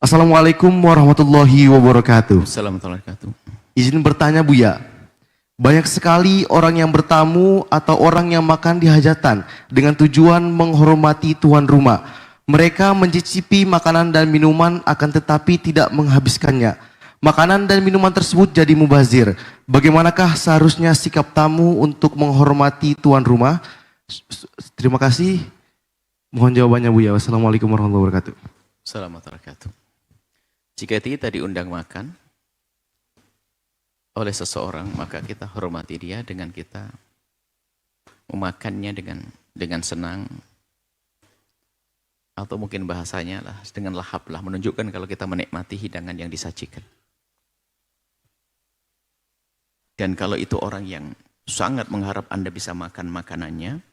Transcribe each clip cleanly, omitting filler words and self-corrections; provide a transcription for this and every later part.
Assalamualaikum warahmatullahi wabarakatuh. Assalamualaikum warahmatullahi wabarakatuh. Izin bertanya Buya, banyak sekali orang yang bertamu atau orang yang makan di hajatan dengan tujuan menghormati tuan rumah. Mereka mencicipi makanan dan minuman akan tetapi tidak menghabiskannya. Makanan dan minuman tersebut jadi mubazir. Bagaimanakah seharusnya sikap tamu untuk menghormati tuan rumah? Terima kasih. Mohon jawabannya Buya. Wassalamualaikum warahmatullahi wabarakatuh. Assalamualaikum warahmatullahi wabarakatuh. Jika kita diundang makan oleh seseorang, maka kita hormati dia dengan kita memakannya dengan senang, atau mungkin bahasanya lah dengan lahap lah, menunjukkan kalau kita menikmati hidangan yang disajikan. Dan kalau itu orang yang sangat mengharap Anda bisa makan makanannya,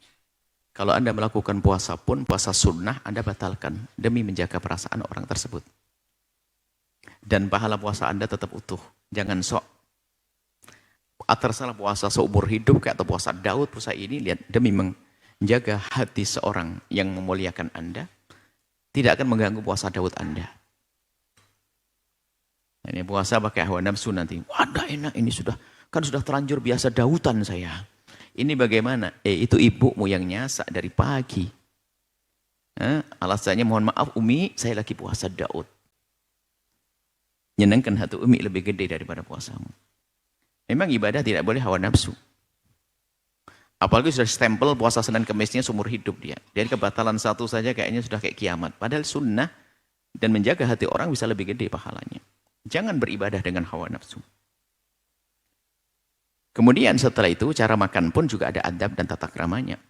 kalau Anda melakukan puasa pun, puasa sunnah Anda batalkan demi menjaga perasaan orang tersebut. Dan pahala puasa Anda tetap utuh. Jangan sok tersalah puasa seumur hidup kayak atau puasa Daud, puasa ini lihat demi menjaga hati seorang yang memuliakan Anda, tidak akan mengganggu puasa Daud Anda. Ini puasa pakai hawa nafsu nanti. Wadah enak ini sudah terlanjur biasa Daudan saya. Ini bagaimana? Itu ibumu yang nyasak dari pagi. Alasannya mohon maaf Umi, saya lagi puasa Daud. Nyenangkan hati Umi lebih gede daripada puasamu. Memang ibadah tidak boleh hawa nafsu. Apalagi sudah stempel puasa Senin Kemisnya seumur hidup dia. Dari kebatalan satu saja kayaknya sudah kayak kiamat. Padahal sunnah dan menjaga hati orang bisa lebih gede pahalanya. Jangan beribadah dengan hawa nafsu. Kemudian setelah itu cara makan pun juga ada adab dan tata keramanya.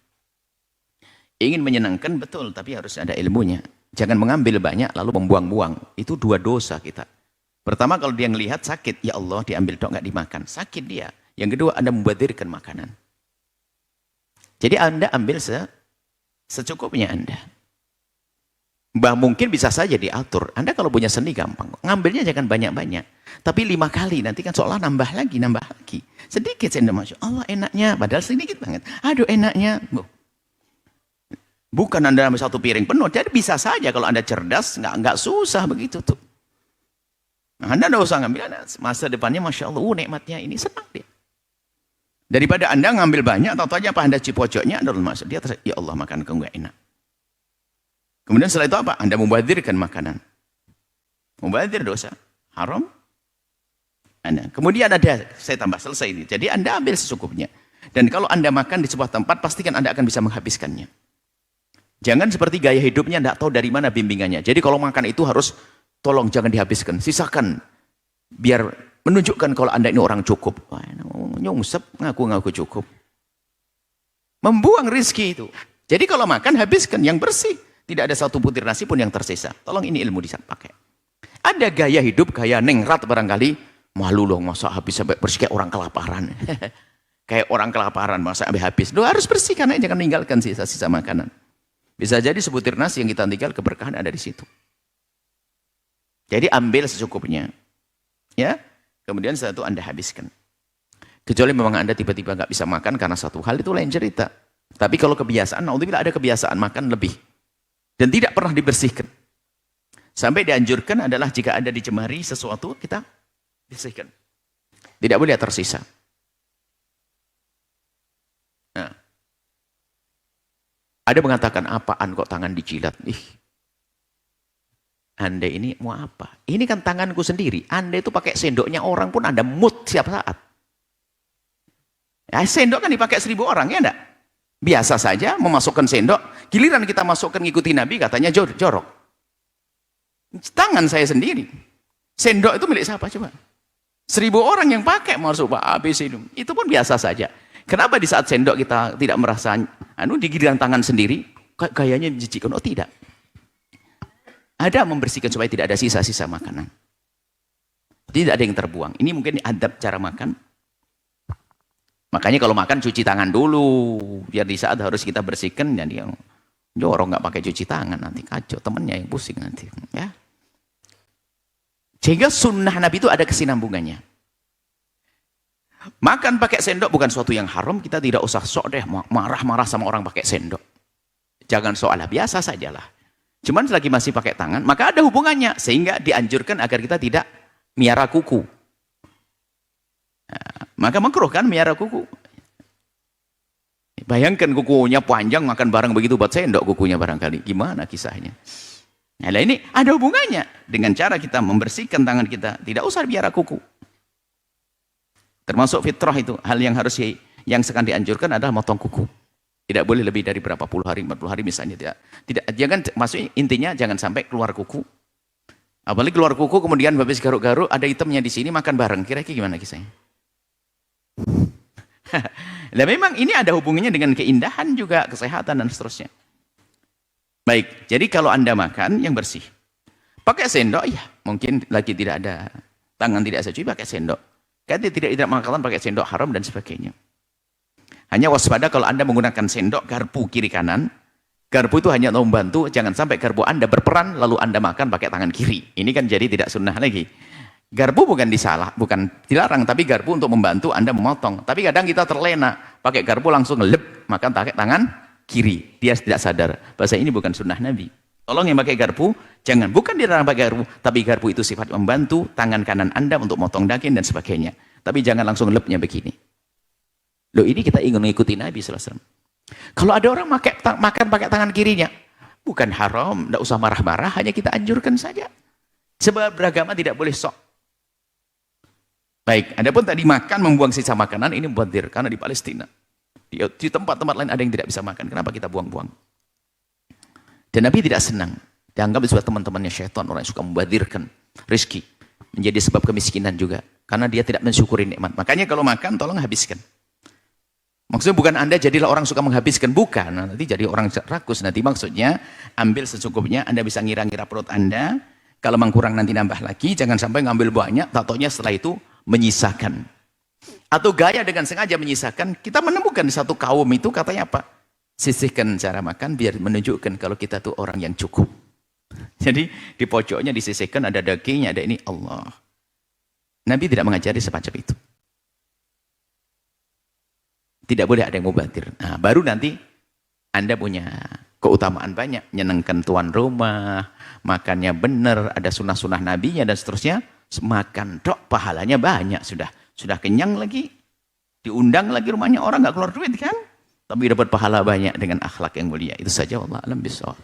Ingin menyenangkan betul, tapi harus ada ilmunya. Jangan mengambil banyak lalu membuang-buang. Itu dua dosa kita. Pertama kalau dia ngelihat sakit, ya Allah diambil dok nggak dimakan, sakit dia. Yang kedua Anda membadirkan makanan. Jadi Anda ambil secukupnya Anda. Mungkin bisa saja diatur. Anda kalau punya seni gampang, ngambilnya jangan banyak-banyak. Tapi 5 kali, nanti kan seolah nambah lagi. Sedikit saya Masya Allah enaknya, padahal sedikit banget. Aduh enaknya. Bukan Anda ambil 1 piring penuh, jadi bisa saja kalau Anda cerdas, nggak susah begitu tuh. Nah, Anda tidak usah ngambil, masa depannya Masya Allah, nikmatnya ini, senang dia. Daripada Anda ngambil banyak, atau aja apa Anda cipocoknya, Anda maksud dia, ya Allah makan kau nggak enak. Kemudian setelah itu apa? Anda membadirkan makanan. Membadir dosa, haram. Kemudian ada, saya tambah selesai ini. Jadi Anda ambil secukupnya. Dan kalau Anda makan di sebuah tempat, pastikan Anda akan bisa menghabiskannya. Jangan seperti gaya hidupnya, tidak tahu dari mana bimbingannya. Jadi kalau makan itu harus, tolong jangan dihabiskan, sisakan. Biar menunjukkan kalau Anda ini orang cukup. Wah, nyungsep, ngaku-ngaku cukup. Membuang rizki itu. Jadi kalau makan, habiskan yang bersih. Tidak ada 1 butir nasi pun yang tersisa. Tolong ini ilmu dipakai. Ada gaya hidup, gaya nengrat barangkali. Malu loh, masa habis sampai bersih kayak orang kelaparan. Kayak orang kelaparan, masa sampai habis. Loh, harus bersih, karena jangan meninggalkan sisa-sisa makanan. Bisa jadi sebutir nasi yang kita tinggal, keberkahan ada di situ. Jadi ambil secukupnya. Ya. Kemudian setelah itu Anda habiskan. Kecuali memang Anda tiba-tiba nggak bisa makan karena satu hal, itu lain cerita. Tapi kalau kebiasaan, naudzubillah ada kebiasaan makan lebih. Dan tidak pernah dibersihkan. Sampai dianjurkan adalah jika ada dicemari sesuatu, kita bersihkan. Tidak boleh tersisa. Nah. Ada mengatakan, apaan kok tangan dijilat? Anda ini mau apa? Ini kan tanganku sendiri. Anda itu pakai sendoknya orang pun Anda mood setiap saat. Ya, sendok kan dipakai 1000 orang, ya enggak? Biasa saja memasukkan sendok. Giliran kita masukkan ngikuti Nabi, katanya jorok. Tangan saya sendiri. Sendok itu milik siapa coba? 1000 orang yang pakai masuk Pak habis itu. Itu pun biasa saja. Kenapa di saat sendok kita tidak merasa di giliran tangan sendiri, gayanya menjijikkan? Oh tidak. Ada membersihkan supaya tidak ada sisa-sisa makanan. Tidak ada yang terbuang. Ini mungkin adab cara makan. Makanya kalau makan cuci tangan dulu. Biar di saat harus kita bersihkan. Jadi yang jorok nggak pakai cuci tangan. Nanti kacau. Temennya yang pusing nanti. Ya. Sehingga sunnah Nabi itu ada kesinambungannya. Makan pakai sendok bukan suatu yang haram. Kita tidak usah sok deh marah-marah sama orang pakai sendok. Jangan soal biasa sajalah. Cuman selagi masih pakai tangan, maka ada hubungannya. Sehingga dianjurkan agar kita tidak miara kuku. Nah, maka makruh kan miara kuku. Bayangkan kukunya panjang, makan barang begitu buat sendok kukunya barangkali. Gimana kisahnya? Nah ini ada hubungannya dengan cara kita membersihkan tangan kita. Tidak usah miara kuku. Termasuk fitrah itu. Hal yang harus yang sekarang dianjurkan adalah motong kuku. Tidak boleh lebih dari berapa puluh hari, 40 hari misalnya. Jangan, maksudnya intinya jangan sampai keluar kuku. Apalagi keluar kuku kemudian habis garuk-garuk ada hitamnya di sini makan bareng. Kira-kira gimana kisahnya? Nah memang ini ada hubungannya dengan keindahan juga, kesehatan dan seterusnya. Baik, jadi kalau Anda makan yang bersih. Pakai sendok ya, mungkin lagi tidak ada tangan tidak secuci pakai sendok. Kan tidak makan pakai sendok haram dan sebagainya. Hanya waspada kalau Anda menggunakan sendok garpu kiri kanan. Garpu itu hanya untuk membantu, jangan sampai garpu Anda berperan lalu Anda makan pakai tangan kiri. Ini kan jadi tidak sunnah lagi. Garpu bukan dilarang, tapi garpu untuk membantu Anda memotong. Tapi kadang kita terlena, pakai garpu langsung ngelep, makan pakai tangan kiri. Dia tidak sadar, bahasa ini bukan sunnah Nabi. Tolong yang pakai garpu, bukan dilarang pakai garpu, tapi garpu itu sifat membantu tangan kanan Anda untuk motong daging dan sebagainya. Tapi jangan langsung ngelepnya begini. Loh ini kita ingin mengikuti Nabi SAW. Kalau ada orang makan pakai tangan kirinya, bukan haram, tidak usah marah-marah, hanya kita anjurkan saja. Sebab beragama tidak boleh sok. Baik, adapun tadi makan membuang sisa makanan ini mubadzir karena di Palestina. Di tempat-tempat lain ada yang tidak bisa makan. Kenapa kita buang-buang? Dan Nabi tidak senang. Dianggap sebagai teman-temannya syaitan, orang yang suka membadzirkan rezeki. Menjadi sebab kemiskinan juga. Karena dia tidak mensyukuri nikmat. Makanya kalau makan tolong habiskan. Maksudnya bukan Anda jadilah orang suka menghabiskan. Bukan, nanti jadi orang rakus. Nanti maksudnya ambil secukupnya, Anda bisa ngira-ngira perut Anda. Kalau mengkurang nanti nambah lagi. Jangan sampai ngambil banyak, tatonya setelah itu menyisakan. Atau gaya dengan sengaja menyisakan. Kita menemukan di satu kaum itu katanya apa? Sisihkan cara makan biar menunjukkan kalau kita tuh orang yang cukup. Jadi di pojoknya disisihkan ada dagingnya, ada ini Allah. Nabi tidak mengajari semacam itu. Tidak boleh ada yang mubadzir. Nah, baru nanti Anda punya keutamaan banyak. Menyenangkan tuan rumah, makannya benar, ada sunnah-sunnah nabinya dan seterusnya. Makan dok, pahalanya banyak sudah kenyang lagi, diundang lagi rumahnya orang nggak keluar duit kan, tapi dapat pahala banyak dengan akhlak yang mulia. Itu saja, wallahu a'lam bishawab.